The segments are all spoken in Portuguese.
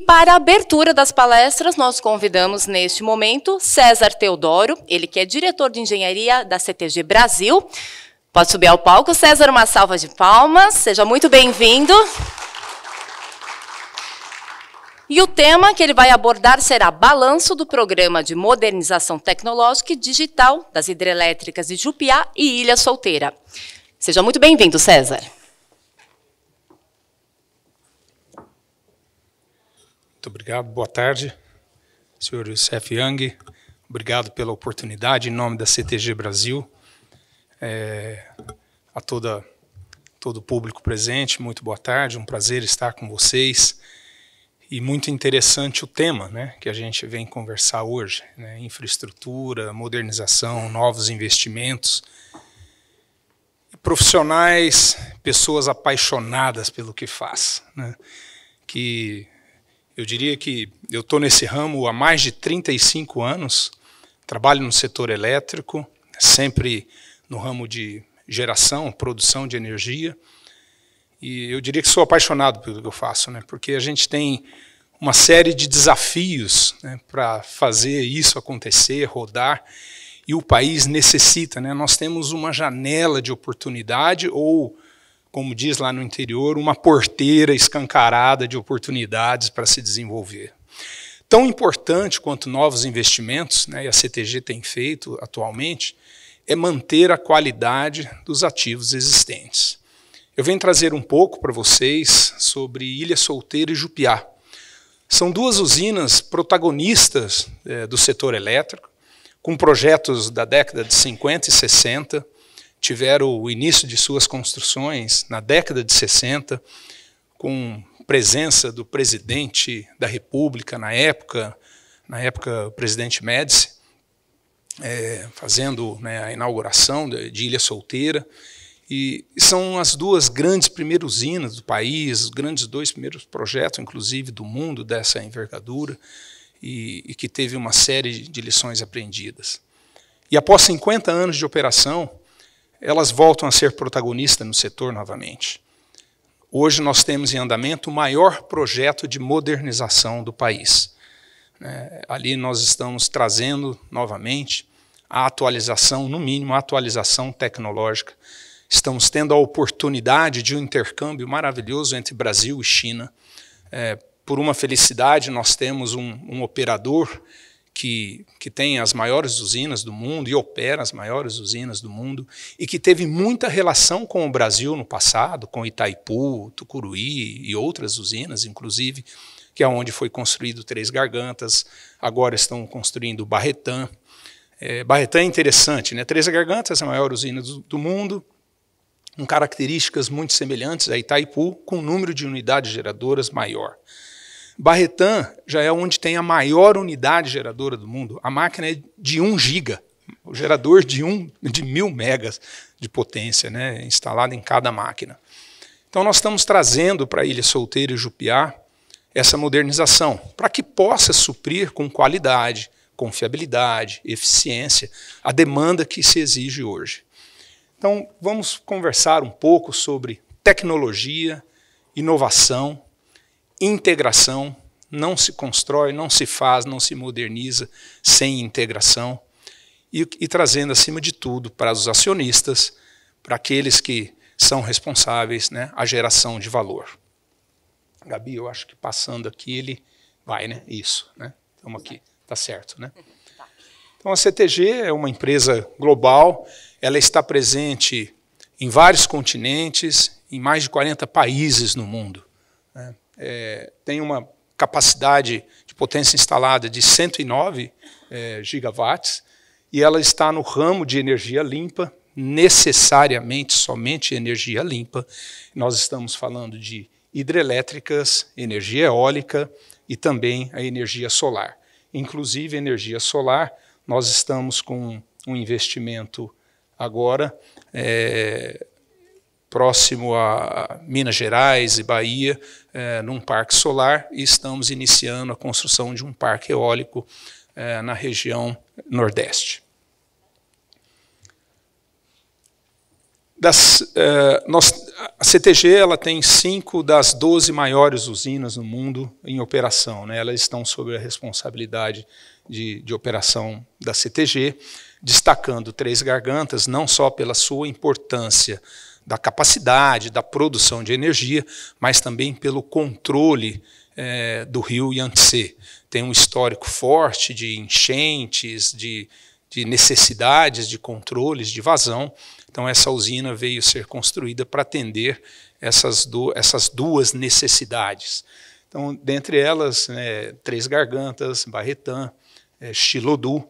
Para a abertura das palestras, nós convidamos neste momento César Teodoro, ele que é diretor de engenharia da CTG Brasil. Pode subir ao palco, César, uma salva de palmas, seja muito bem-vindo. E o tema que ele vai abordar será balanço do Programa de Modernização Tecnológica e Digital das Hidrelétricas de Jupiá e Ilha Solteira. Seja muito bem-vindo, César. Muito obrigado, boa tarde, senhor Youssef Young. Obrigado pela oportunidade, em nome da CTG Brasil. A todo o público presente, muito boa tarde, um prazer estar com vocês. E muito interessante o tema, né, que a gente vem conversar hoje, né, infraestrutura, modernização, novos investimentos. Profissionais, pessoas apaixonadas pelo que faz, né, que eu diria que eu estou nesse ramo há mais de 35 anos, trabalho no setor elétrico, sempre no ramo de geração, produção de energia, e eu diria que sou apaixonado pelo que eu faço, né, porque a gente tem uma série de desafios, né, para fazer isso acontecer, rodar, e o país necessita, né, nós temos uma janela de oportunidade ou, como diz lá no interior, uma porteira escancarada de oportunidades para se desenvolver. Tão importante quanto novos investimentos, né, e a CTG tem feito atualmente, é manter a qualidade dos ativos existentes. Eu venho trazer um pouco para vocês sobre Ilha Solteira e Jupiá. São duas usinas protagonistas do setor elétrico, com projetos da década de 50 e 60, tiveram o início de suas construções na década de 60, com presença do presidente da República na época o presidente Médici, fazendo, né, a inauguração de Ilha Solteira. E são as duas grandes primeiras usinas do país, os grandes dois primeiros projetos, inclusive, do mundo dessa envergadura, e que teve uma série de lições aprendidas. E após 50 anos de operação, elas voltam a ser protagonistas no setor novamente. Hoje nós temos em andamento o maior projeto de modernização do país. Ali nós estamos trazendo novamente a atualização, no mínimo a atualização tecnológica. Estamos tendo a oportunidade de um intercâmbio maravilhoso entre Brasil e China. Por uma felicidade, nós temos um operador que tem as maiores usinas do mundo e opera as maiores usinas do mundo e que teve muita relação com o Brasil no passado, com Itaipu, Tucuruí e outras usinas, inclusive, que é onde foi construído Três Gargantas, agora estão construindo Barretã. Barretã é interessante, né? Três Gargantas é a maior usina do mundo, com características muito semelhantes a Itaipu, com um número de unidades geradoras maior. Barretã já é onde tem a maior unidade geradora do mundo. A máquina é de 1 giga, o gerador de 1000 megas de potência, né, instalado em cada máquina. Então nós estamos trazendo para a Ilha Solteira e Jupiá essa modernização, para que possa suprir com qualidade, confiabilidade, eficiência, a demanda que se exige hoje. Então vamos conversar um pouco sobre tecnologia, inovação, integração. Não se constrói, não se faz, não se moderniza sem integração, e trazendo, acima de tudo, para os acionistas, para aqueles que são responsáveis, né, a geração de valor. Gabi, eu acho que passando aqui ele vai, né? Isso, né? Estamos aqui, tá certo, né? Então a CTG é uma empresa global, ela está presente em vários continentes, em mais de 40 países no mundo, né? Tem uma capacidade de potência instalada de 109 gigawatts, e ela está no ramo de energia limpa, necessariamente somente energia limpa. Nós estamos falando de hidrelétricas, energia eólica e também a energia solar. Inclusive, energia solar, nós estamos com um investimento agora próximo a Minas Gerais e Bahia, num parque solar, e estamos iniciando a construção de um parque eólico na região Nordeste. A CTG ela tem 5 das 12 maiores usinas no mundo em operação, né? Elas estão sob a responsabilidade de operação da CTG, destacando Três Gargantas não só pela sua importância da capacidade, da produção de energia, mas também pelo controle do rio Yangtze. Tem um histórico forte de enchentes, de necessidades de controles de vazão. Então essa usina veio ser construída para atender essas duas necessidades. Então, dentre elas, Três Gargantas, Barretã, Xilodu,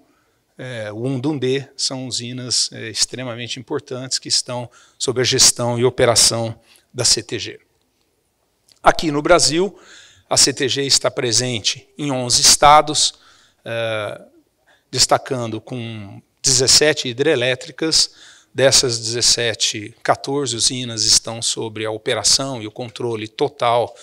Wundundê, são usinas extremamente importantes que estão sob a gestão e operação da CTG. Aqui no Brasil, a CTG está presente em 11 estados, destacando com 17 hidrelétricas. Dessas 17, 14 usinas estão sob a operação e o controle total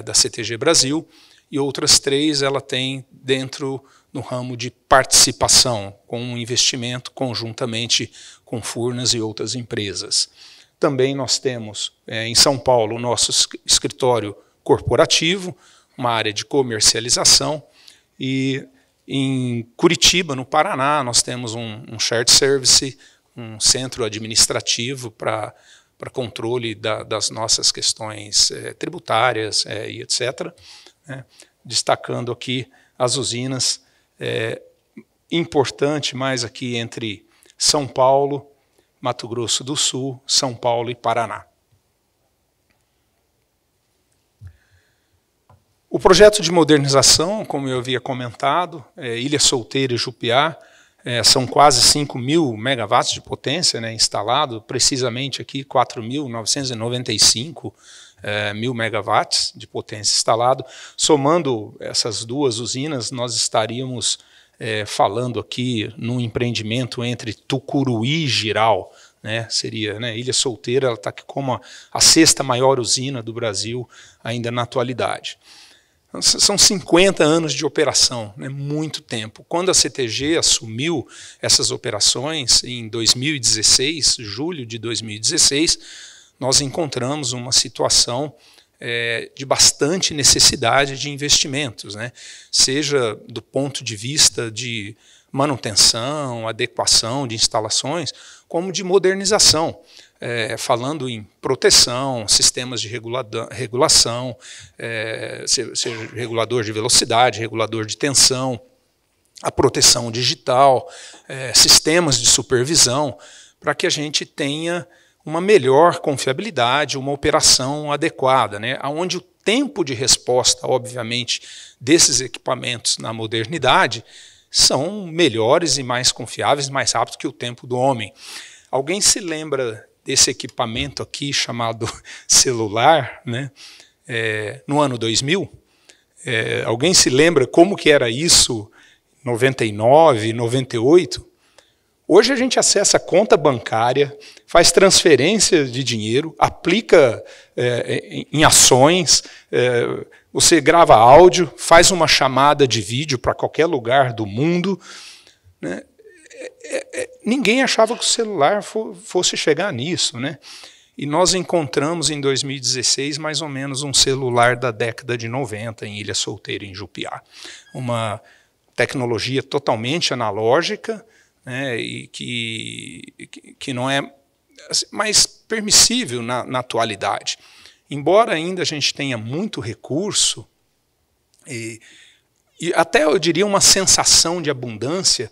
da CTG Brasil, e outras 3 ela tem dentro no ramo de participação, com um investimento conjuntamente com Furnas e outras empresas. Também nós temos em São Paulo o nosso escritório corporativo, uma área de comercialização, e em Curitiba, no Paraná, nós temos um shared service, um centro administrativo para controle das nossas questões tributárias e etc. Destacando aqui as usinas, importante mais aqui entre São Paulo, Mato Grosso do Sul, São Paulo e Paraná. O projeto de modernização, como eu havia comentado, Ilha Solteira e Jupiá, são quase 5.000 megawatts de potência instalado, precisamente aqui 4.995 mil megawatts de potência instalado. Somando essas duas usinas, nós estaríamos falando aqui num empreendimento entre Tucuruí e Jirau. Seria, Ilha Solteira está aqui como a 6ª maior usina do Brasil ainda na atualidade. São 50 anos de operação, muito tempo. Quando a CTG assumiu essas operações em 2016, julho de 2016, nós encontramos uma situação de bastante necessidade de investimentos, seja do ponto de vista de manutenção, adequação de instalações, como de modernização. Falando em proteção, sistemas de regulação, seja regulador de velocidade, regulador de tensão, a proteção digital, sistemas de supervisão, para que a gente tenha uma melhor confiabilidade, uma operação adequada, onde o tempo de resposta, obviamente, desses equipamentos na modernidade são melhores e mais confiáveis, mais rápidos que o tempo do homem. Alguém se lembra desse equipamento aqui chamado celular, no ano 2000? Alguém se lembra como que era isso em 99, 98? Hoje a gente acessa a conta bancária, faz transferência de dinheiro, aplica em ações, você grava áudio, faz uma chamada de vídeo para qualquer lugar do mundo. Ninguém achava que o celular fosse chegar nisso, E nós encontramos em 2016 mais ou menos um celular da década de 90 em Ilha Solteira, em Jupiá. Uma tecnologia totalmente analógica, e que não é mais permissível na atualidade. Embora ainda a gente tenha muito recurso, e até eu diria uma sensação de abundância,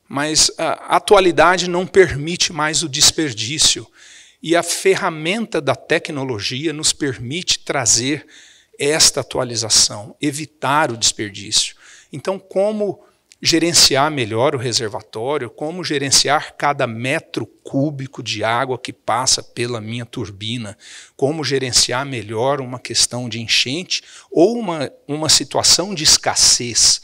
mas a atualidade não permite mais o desperdício. E a ferramenta da tecnologia nos permite trazer esta atualização, evitar o desperdício. Então, como gerenciar melhor o reservatório, como gerenciar cada metro cúbico de água que passa pela minha turbina, como gerenciar melhor uma questão de enchente ou uma situação de escassez.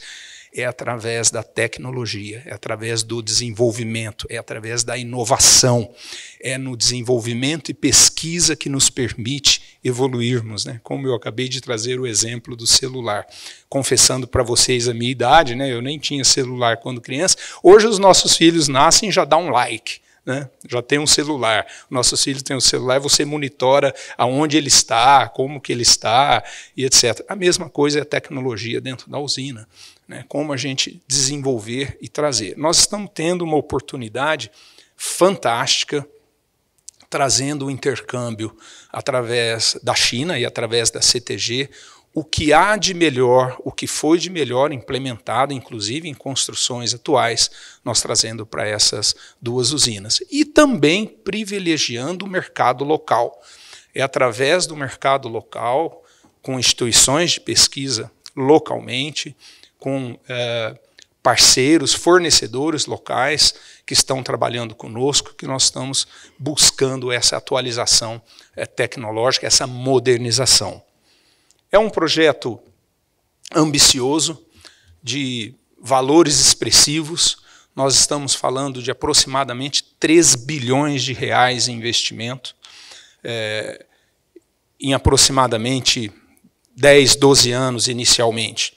É através da tecnologia, é através do desenvolvimento, é através da inovação, é no desenvolvimento e pesquisa que nos permite evoluirmos, Como eu acabei de trazer o exemplo do celular. Confessando para vocês a minha idade, eu nem tinha celular quando criança. Hoje os nossos filhos nascem e já dá um like, né? Já tem um celular. Nossos filhos têm um celular, você monitora aonde ele está, como que ele está, e etc. A mesma coisa é a tecnologia dentro da usina, né? Como a gente desenvolver e trazer. Nós estamos tendo uma oportunidade fantástica, trazendo o intercâmbio através da China e através da CTG, o que há de melhor, o que foi de melhor implementado, inclusive em construções atuais, nós trazendo para essas duas usinas. E também privilegiando o mercado local. É através do mercado local, com instituições de pesquisa localmente, com parceiros, fornecedores locais que estão trabalhando conosco, que nós estamos buscando essa atualização tecnológica, essa modernização. É um projeto ambicioso, de valores expressivos. Nós estamos falando de aproximadamente 3 bilhões de reais em investimento, em aproximadamente 10, 12 anos inicialmente.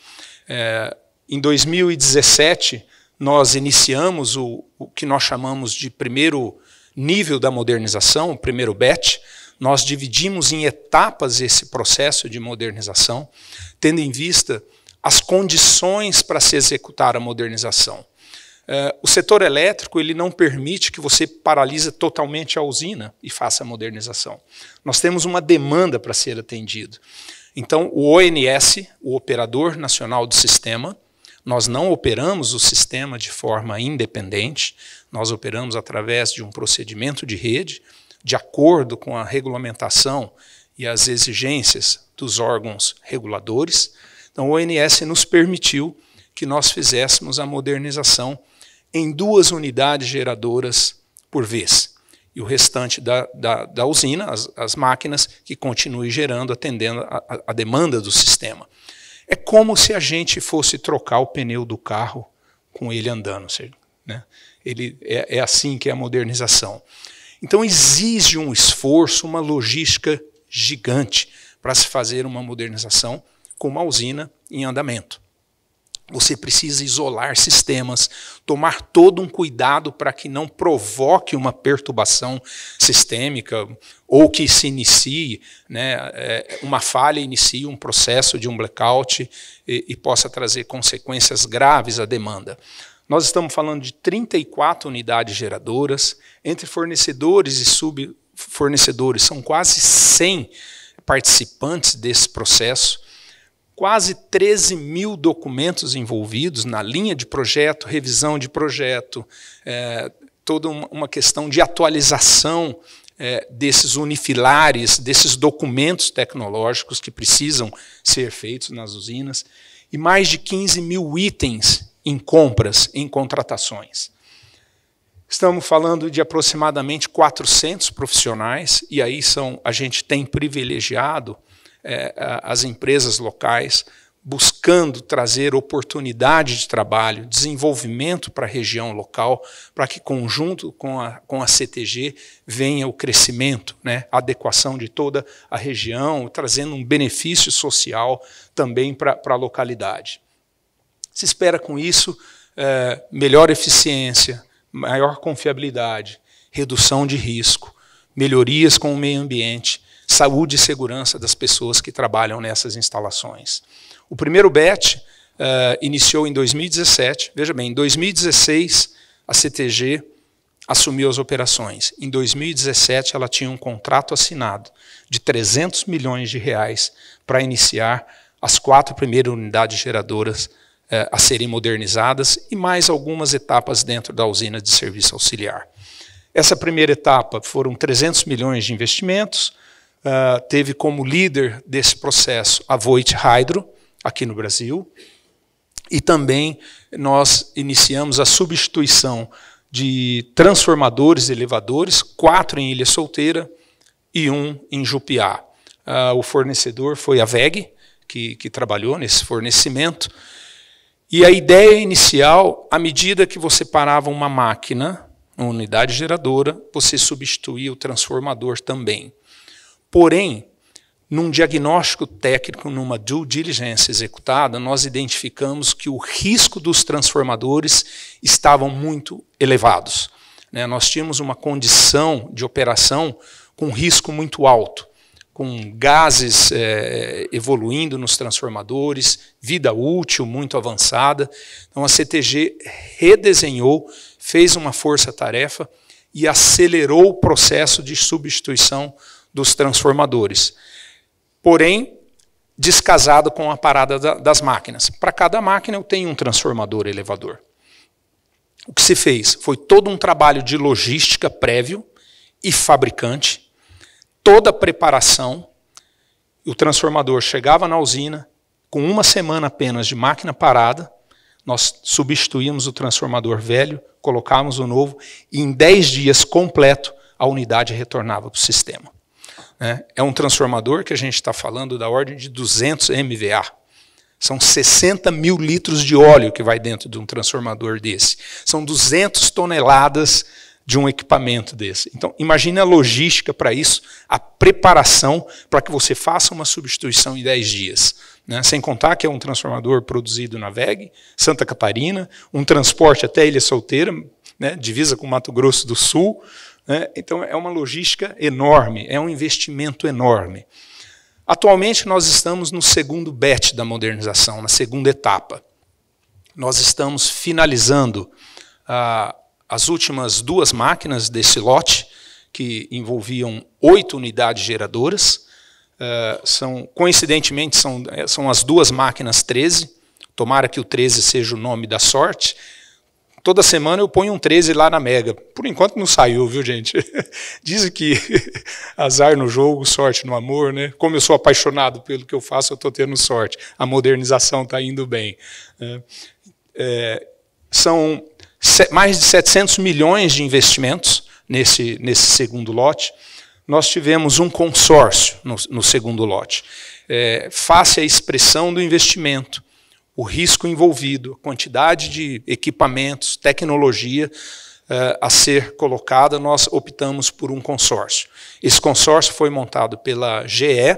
Em 2017, nós iniciamos o que nós chamamos de primeiro nível da modernização, o primeiro batch. Nós dividimos em etapas esse processo de modernização, tendo em vista as condições para se executar a modernização. O setor elétrico ele não permite que você paralise totalmente a usina e faça a modernização. Nós temos uma demanda para ser atendido. Então, o ONS, o Operador Nacional do Sistema, nós não operamos o sistema de forma independente, nós operamos através de um procedimento de rede, de acordo com a regulamentação e as exigências dos órgãos reguladores. Então, o ONS nos permitiu que nós fizéssemos a modernização em 2 unidades geradoras por vez. E o restante da usina, as máquinas, que continue gerando, atendendo a demanda do sistema. É como se a gente fosse trocar o pneu do carro com ele andando. Né? É assim que é a modernização. Então exige um esforço, uma logística gigante para se fazer uma modernização com uma usina em andamento. Você precisa isolar sistemas, tomar todo um cuidado para que não provoque uma perturbação sistêmica ou que se inicie, né, uma falha, inicie um processo de um blackout e possa trazer consequências graves à demanda. Nós estamos falando de 34 unidades geradoras, entre fornecedores e subfornecedores, são quase 100 participantes desse processo, quase 13 mil documentos envolvidos na linha de projeto, revisão de projeto, toda uma questão de atualização desses unifilares, desses documentos tecnológicos que precisam ser feitos nas usinas, e mais de 15 mil itens em compras, em contratações. Estamos falando de aproximadamente 400 profissionais, e aí a gente tem privilegiado as empresas locais, buscando trazer oportunidade de trabalho, desenvolvimento para a região local, para que, conjunto com a CTG, venha o crescimento, né, a adequação de toda a região, trazendo um benefício social também para a localidade. Se espera com isso melhor eficiência, maior confiabilidade, redução de risco, melhorias com o meio ambiente, saúde e segurança das pessoas que trabalham nessas instalações. O primeiro batch iniciou em 2017. Veja bem, em 2016 a CTG assumiu as operações. Em 2017 ela tinha um contrato assinado de 300 milhões de reais para iniciar as 4 primeiras unidades geradoras a serem modernizadas e mais algumas etapas dentro da usina de serviço auxiliar. Essa primeira etapa foram 300 milhões de investimentos, teve como líder desse processo a Voith Hydro, aqui no Brasil, e também nós iniciamos a substituição de transformadores e elevadores, 4 em Ilha Solteira e 1 em Jupiá. O fornecedor foi a WEG, que trabalhou nesse fornecimento. E a ideia inicial, à medida que você parava uma máquina, uma unidade geradora, você substituía o transformador também. Porém, num diagnóstico técnico, numa due diligence executada, nós identificamos que o risco dos transformadores estavam muito elevados. né? Nós tínhamos uma condição de operação com risco muito alto, com gases evoluindo nos transformadores, vida útil muito avançada. Então a CTG redesenhou, fez uma força-tarefa e acelerou o processo de substituição dos transformadores. Porém, descasado com a parada das máquinas. Para cada máquina eu tenho um transformador elevador. O que se fez foi todo um trabalho de logística prévio e fabricante, toda a preparação. O transformador chegava na usina, com uma semana apenas de máquina parada, nós substituímos o transformador velho, colocávamos o novo, e em 10 dias completo a unidade retornava para o sistema. É um transformador que a gente está falando da ordem de 200 MVA. São 60 mil litros de óleo que vai dentro de um transformador desse. São 200 toneladas de um equipamento desse. Então, imagine a logística para isso, a preparação para que você faça uma substituição em 10 dias. Né? Sem contar que é um transformador produzido na VEG, Santa Catarina, um transporte até Ilha Solteira, né, divisa com Mato Grosso do Sul. Então é uma logística enorme, é um investimento enorme. Atualmente nós estamos no segundo batch da modernização, na segunda etapa. Nós estamos finalizando as últimas 2 máquinas desse lote, que envolviam 8 unidades geradoras. Coincidentemente são as 2 máquinas 13, tomara que o 13 seja o nome da sorte. Toda semana eu ponho um 13 lá na Mega. Por enquanto não saiu, viu, gente? Dizem que azar no jogo, sorte no amor, né? Como eu sou apaixonado pelo que eu faço, eu estou tendo sorte. A modernização está indo bem. São mais de 700 milhões de investimentos nesse segundo lote. Nós tivemos um consórcio no segundo lote. Face à expressão do investimento, o risco envolvido, a quantidade de equipamentos, tecnologia a ser colocada, nós optamos por um consórcio. Esse consórcio foi montado pela GE,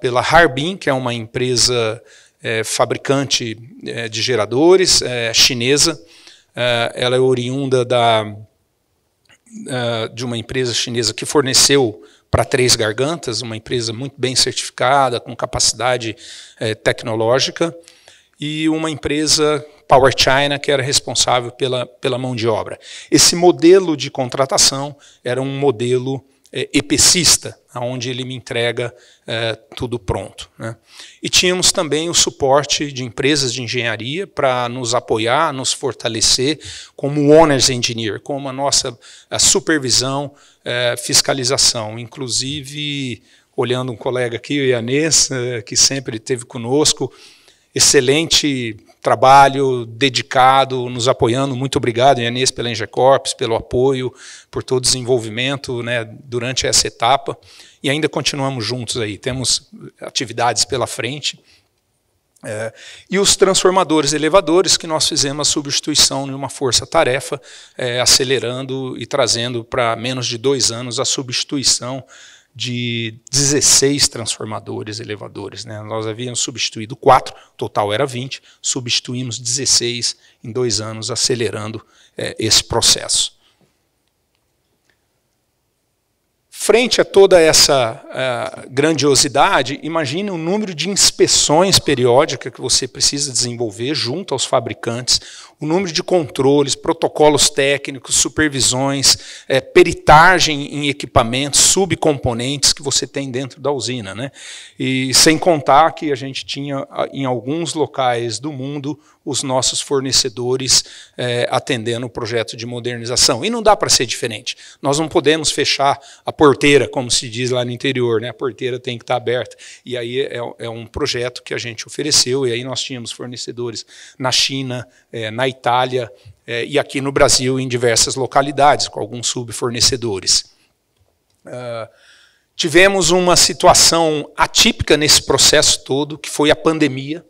pela Harbin, que é uma empresa fabricante de geradores, chinesa. Ela é oriunda de uma empresa chinesa que forneceu para Três Gargantas, uma empresa muito bem certificada, com capacidade tecnológica, e uma empresa, Power China, que era responsável pela mão de obra. Esse modelo de contratação era um modelo epicista, onde ele me entrega tudo pronto, né? E tínhamos também o suporte de empresas de engenharia para nos apoiar, nos fortalecer como Owner's Engineer, como a nossa supervisão, fiscalização. Inclusive, olhando um colega aqui, o Ianês, que sempre esteve conosco, excelente trabalho, dedicado, nos apoiando. Muito obrigado, Ianês, pela Engecorps, pelo apoio, por todo o desenvolvimento, né, durante essa etapa. E ainda continuamos juntos aí, temos atividades pela frente. E os transformadores elevadores, que nós fizemos a substituição de uma força-tarefa, acelerando e trazendo para menos de 2 anos a substituição de 16 transformadores elevadores, né? Nós havíamos substituído 4, o total era 20, substituímos 16 em 2 anos, acelerando esse processo. Frente a toda essa grandiosidade, imagine o número de inspeções periódicas que você precisa desenvolver junto aos fabricantes, o número de controles, protocolos técnicos, supervisões, peritagem em equipamentos, subcomponentes que você tem dentro da usina, né? E sem contar que a gente tinha, em alguns locais do mundo, os nossos fornecedores atendendo o projeto de modernização. E não dá para ser diferente. Nós não podemos fechar a porteira, como se diz lá no interior, né? A porteira tem que estar aberta. E aí é um projeto que a gente ofereceu, e aí nós tínhamos fornecedores na China, na Itália e aqui no Brasil, em diversas localidades, com alguns subfornecedores. Tivemos uma situação atípica nesse processo todo, que foi a pandemia.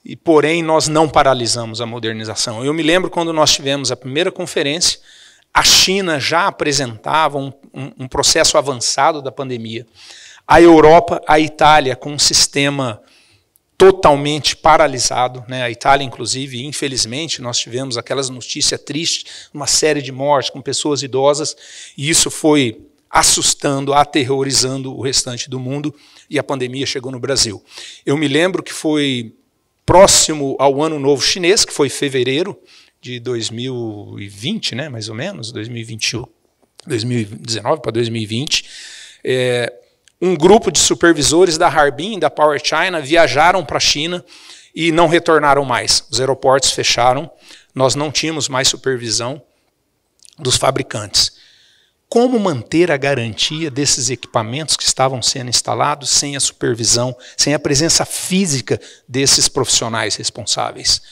E, porém, nós não paralisamos a modernização. Eu me lembro quando nós tivemos a primeira conferência, a China já apresentava um processo avançado da pandemia. A Europa, a Itália, com um sistema totalmente paralisado, né? A Itália, inclusive, infelizmente, nós tivemos aquelas notícias tristes, uma série de mortes com pessoas idosas, e isso foi assustando, aterrorizando o restante do mundo, e a pandemia chegou no Brasil. Eu me lembro que foi próximo ao Ano Novo Chinês, que foi fevereiro de 2020, né, mais ou menos, 2021, 2019 para 2020, um grupo de supervisores da Harbin, da Power China, viajaram para a China e não retornaram mais. Os aeroportos fecharam, nós não tínhamos mais supervisão dos fabricantes. Como manter a garantia desses equipamentos que estavam sendo instalados sem a supervisão, sem a presença física desses profissionais responsáveis?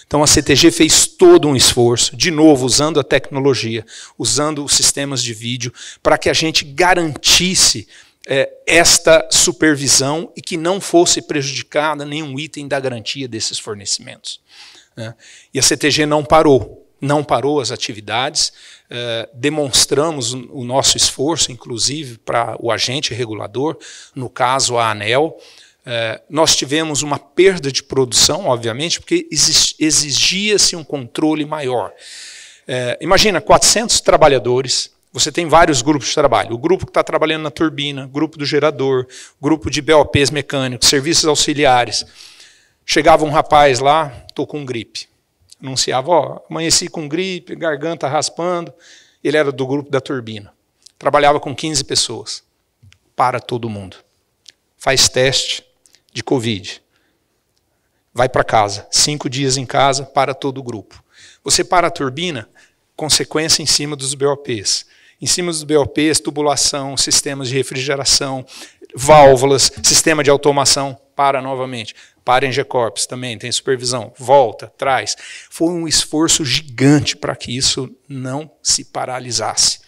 Então a CTG fez todo um esforço, de novo, usando a tecnologia, usando os sistemas de vídeo, para que a gente garantisse esta supervisão e que não fosse prejudicada nenhum item da garantia desses fornecimentos. E a CTG não parou as atividades, demonstramos o nosso esforço, inclusive, para o agente regulador, no caso a ANEEL. Nós tivemos uma perda de produção, obviamente, porque exigia-se um controle maior. Imagina, 400 trabalhadores, você tem vários grupos de trabalho. O grupo que está trabalhando na turbina, grupo do gerador, grupo de BOPs mecânicos, serviços auxiliares. Chegava um rapaz lá, estou com gripe. Anunciava, ó, amanheci com gripe, garganta raspando. Ele era do grupo da turbina. Trabalhava com 15 pessoas. Para todo mundo. Faz teste de Covid. Vai para casa. 5 dias em casa, para todo o grupo. Você para a turbina, consequência em cima dos BOPs. Em cima dos BOPs, tubulação, sistemas de refrigeração, válvulas, sistema de automação, para novamente. Para em G-Corps também, tem supervisão, volta, traz. Foi um esforço gigante para que isso não se paralisasse.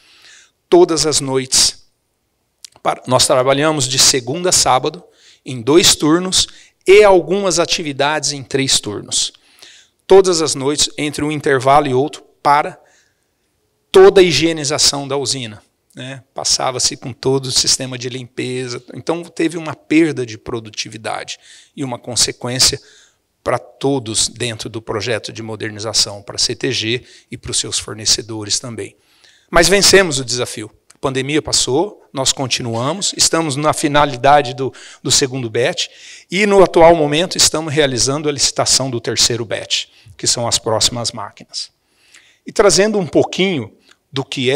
Todas as noites, nós trabalhamos de segunda a sábado, em 2 turnos, e algumas atividades em 3 turnos. Todas as noites, entre um intervalo e outro, para toda a higienização da usina. Passava-se com todo o sistema de limpeza. Então, teve uma perda de produtividade e uma consequência para todos dentro do projeto de modernização, para a CTG e para os seus fornecedores também. Mas vencemos o desafio. A pandemia passou, nós continuamos, estamos na finalidade do segundo batch e, no atual momento, estamos realizando a licitação do terceiro batch, que são as próximas máquinas. E trazendo um pouquinho do que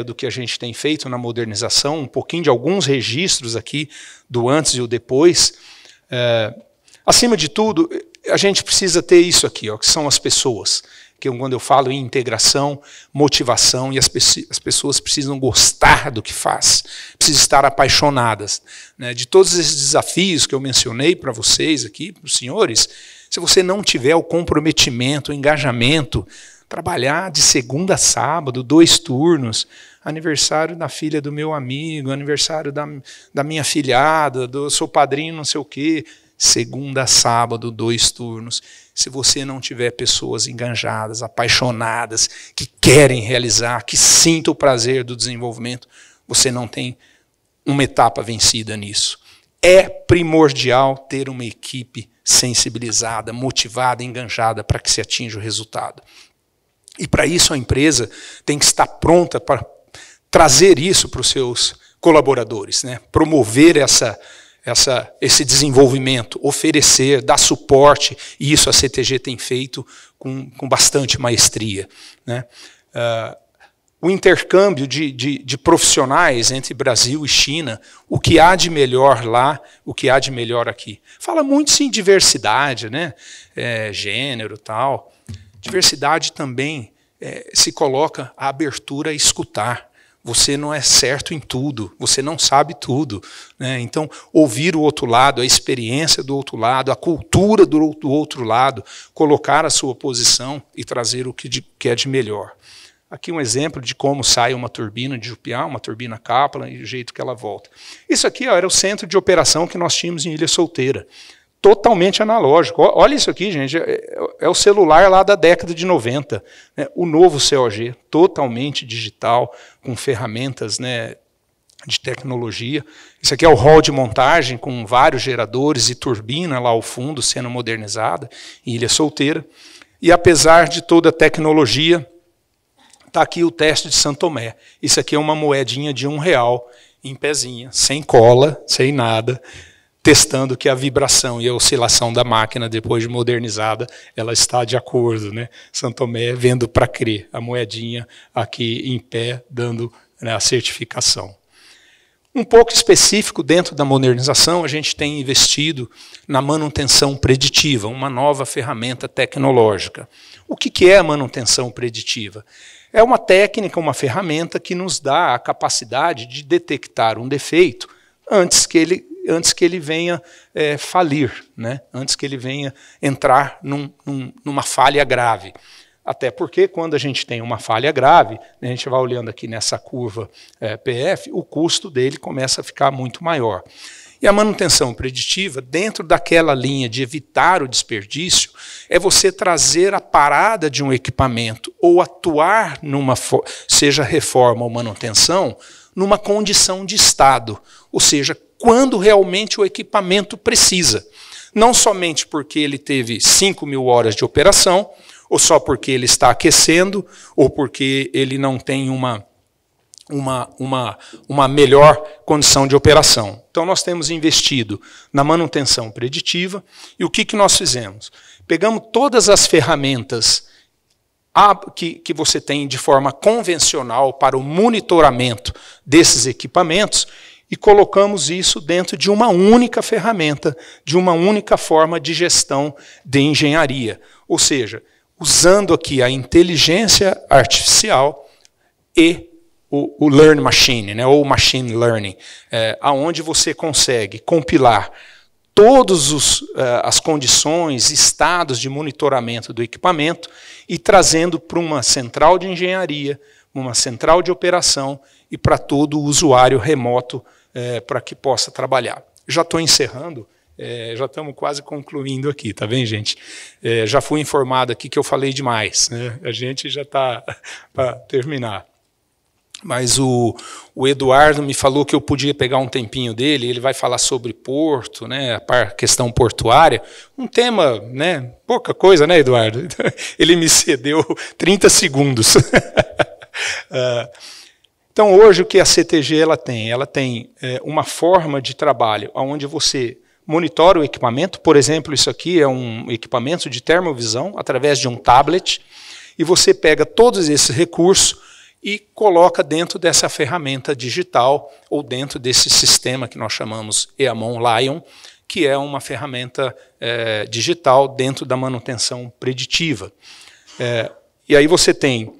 do que a gente tem feito na modernização, um pouquinho de alguns registros aqui do antes e o depois. Acima de tudo, a gente precisa ter isso aqui, ó, que são as pessoas. Que quando eu falo em integração, motivação, e as pessoas precisam gostar do que faz, precisam estar apaixonadas. De todos esses desafios que eu mencionei para vocês aqui, para os senhores, se você não tiver o comprometimento, o engajamento, trabalhar de segunda a sábado, 2 turnos, aniversário da filha do meu amigo, aniversário da minha filhada, do seu padrinho não sei o quê, segunda a sábado, 2 turnos. Se você não tiver pessoas engajadas, apaixonadas, que querem realizar, que sintam o prazer do desenvolvimento, você não tem uma etapa vencida nisso. É primordial ter uma equipe sensibilizada, motivada, enganjada para que se atinja o resultado. E para isso a empresa tem que estar pronta para trazer isso para os seus colaboradores, promover esse desenvolvimento, oferecer, dar suporte, e isso a CTG tem feito com bastante maestria. O intercâmbio de profissionais entre Brasil e China, o que há de melhor lá, o que há de melhor aqui. Fala muito sim diversidade, gênero e tal. Diversidade também se coloca a abertura a escutar. Você não é certo em tudo, você não sabe tudo. Então, ouvir o outro lado, a experiência do outro lado, a cultura do outro lado, colocar a sua posição e trazer o que é de melhor. Aqui um exemplo de como sai uma turbina de Jupiá, uma turbina Kaplan, e o jeito que ela volta. Isso aqui era o centro de operação que nós tínhamos em Ilha Solteira. Totalmente analógico. Olha isso aqui, gente, é o celular lá da década de 90, o novo COG, totalmente digital, com ferramentas de tecnologia. Esse aqui é o hall de montagem com vários geradores e turbina lá ao fundo sendo modernizada em Ilha Solteira. E apesar de toda a tecnologia, está aqui o teste de São Tomé. Isso aqui é uma moedinha de R$1 em pezinha, sem cola, sem nada, testando que a vibração e a oscilação da máquina, depois de modernizada, ela está de acordo, né? São Tomé vendo para crer, a moedinha aqui em pé, dando, né, a certificação. Um pouco específico dentro da modernização, a gente tem investido na manutenção preditiva, uma nova ferramenta tecnológica. O que é a manutenção preditiva? É uma técnica, uma ferramenta que nos dá a capacidade de detectar um defeito antes que ele venha falir, né? Antes que ele venha entrar numa falha grave. Até porque, quando a gente tem uma falha grave, a gente vai olhando aqui nessa curva PF, o custo dele começa a ficar muito maior. E a manutenção preditiva, dentro daquela linha de evitar o desperdício, é você trazer a parada de um equipamento ou atuar numa, seja reforma ou manutenção, numa condição de estado, ou seja, quando realmente o equipamento precisa. Não somente porque ele teve 5.000 horas de operação, ou só porque ele está aquecendo, ou porque ele não tem uma melhor condição de operação. Então, nós temos investido na manutenção preditiva, e o que nós fizemos? Pegamos todas as ferramentas que você tem de forma convencional para o monitoramento desses equipamentos e colocamos isso dentro de uma única ferramenta, de uma única forma de gestão de engenharia. Ou seja, usando aqui a inteligência artificial e o Learn Machine, né, ou Machine Learning, onde você consegue compilar todas as condições, estados de monitoramento do equipamento e trazendo para uma central de engenharia, uma central de operação e para todo o usuário remoto para que possa trabalhar. Já estou encerrando. Já estamos quase concluindo aqui, tá bem, gente? Já fui informado aqui que eu falei demais, né? A gente já está para terminar. Mas o Eduardo me falou que eu podia pegar um tempinho dele, ele vai falar sobre porto, né, a questão portuária, um tema, né, pouca coisa, né, Eduardo? Ele me cedeu 30 segundos. Então, hoje, o que a CTG ela tem uma forma de trabalho onde você monitora o equipamento. Por exemplo, isso aqui é um equipamento de termovisão através de um tablet, e você pega todos esses recursos e coloca dentro dessa ferramenta digital ou dentro desse sistema que nós chamamos Eamon Lion, que é uma ferramenta digital dentro da manutenção preditiva. E aí você tem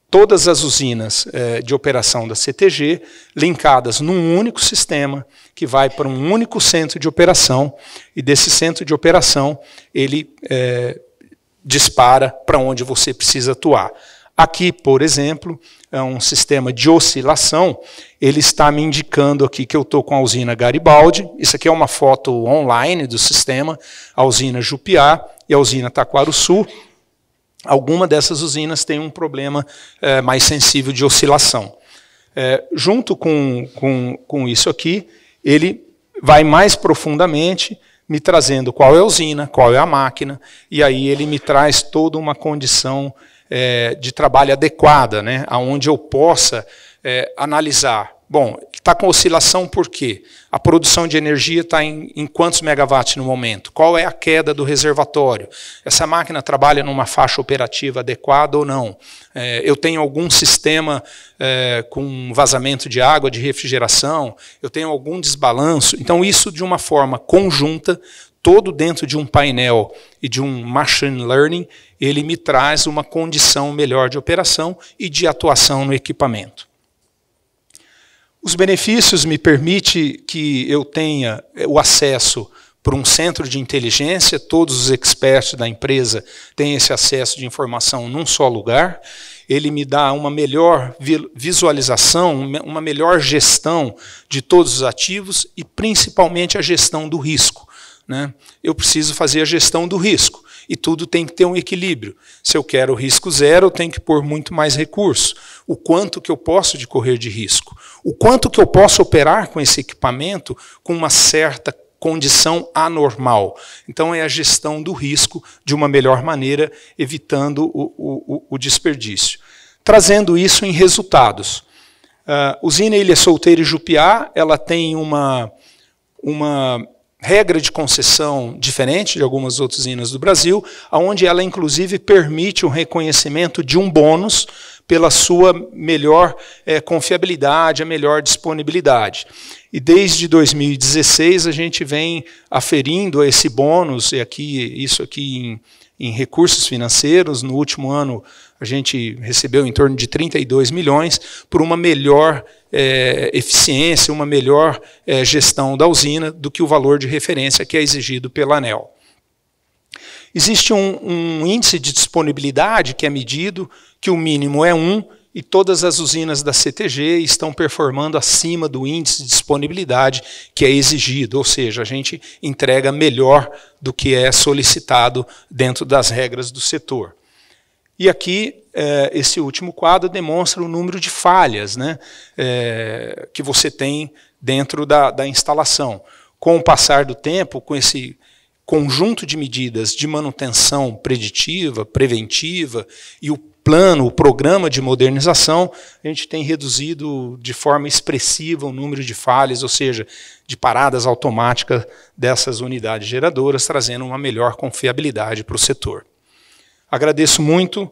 todas as usinas de operação da CTG linkadas num único sistema que vai para um único centro de operação, e desse centro de operação ele dispara para onde você precisa atuar. Aqui, por exemplo, é um sistema de oscilação, ele está me indicando aqui que eu estou com a usina Garibaldi, isso aqui é uma foto online do sistema, a usina Jupiá e a usina Taquarussu. Alguma dessas usinas tem um problema mais sensível de oscilação. Junto com isso aqui, ele vai mais profundamente me trazendo qual é a usina, qual é a máquina, e aí ele me traz toda uma condição de trabalho adequada, né, onde eu possa analisar. Bom, está com oscilação por quê? A produção de energia está em quantos megawatts no momento? Qual é a queda do reservatório? Essa máquina trabalha numa faixa operativa adequada ou não? Eu tenho algum sistema com vazamento de água, de refrigeração? Eu tenho algum desbalanço? Então, isso de uma forma conjunta, todo dentro de um painel e de um machine learning, ele me traz uma condição melhor de operação e de atuação no equipamento. Os benefícios me permitem que eu tenha o acesso para um centro de inteligência, todos os experts da empresa têm esse acesso de informação num só lugar, ele me dá uma melhor visualização, uma melhor gestão de todos os ativos e principalmente a gestão do risco. né, eu preciso fazer a gestão do risco. E tudo tem que ter um equilíbrio. Se eu quero risco zero, eu tenho que pôr muito mais recurso. O quanto que eu posso de correr de risco. O quanto que eu posso operar com esse equipamento com uma certa condição anormal. Então, é a gestão do risco de uma melhor maneira, evitando o desperdício. Trazendo isso em resultados. Usina Ilha Solteira e Jupiá, ela tem uma regra de concessão diferente de algumas outras usinas do Brasil, onde ela, inclusive, permite o reconhecimento de um bônus pela sua melhor confiabilidade, a melhor disponibilidade. E desde 2016 a gente vem aferindo esse bônus, e isso aqui em recursos financeiros. No último ano a gente recebeu em torno de 32 milhões por uma melhor eficiência, uma melhor gestão da usina do que o valor de referência que é exigido pela ANEEL. Existe um índice de disponibilidade que é medido, que o mínimo é 1, e todas as usinas da CTG estão performando acima do índice de disponibilidade que é exigido, ou seja, a gente entrega melhor do que é solicitado dentro das regras do setor. E aqui, esse último quadro demonstra o número de falhas, né, que você tem dentro da instalação. Com o passar do tempo, com esse conjunto de medidas de manutenção preditiva, preventiva, e o programa de modernização, a gente tem reduzido de forma expressiva o número de falhas, ou seja, de paradas automáticas dessas unidades geradoras, trazendo uma melhor confiabilidade para o setor. Agradeço muito,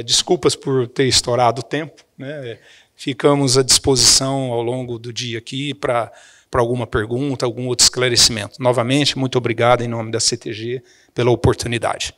desculpas por ter estourado o tempo, né, ficamos à disposição ao longo do dia aqui para alguma pergunta, algum outro esclarecimento. Novamente, muito obrigado em nome da CTG pela oportunidade.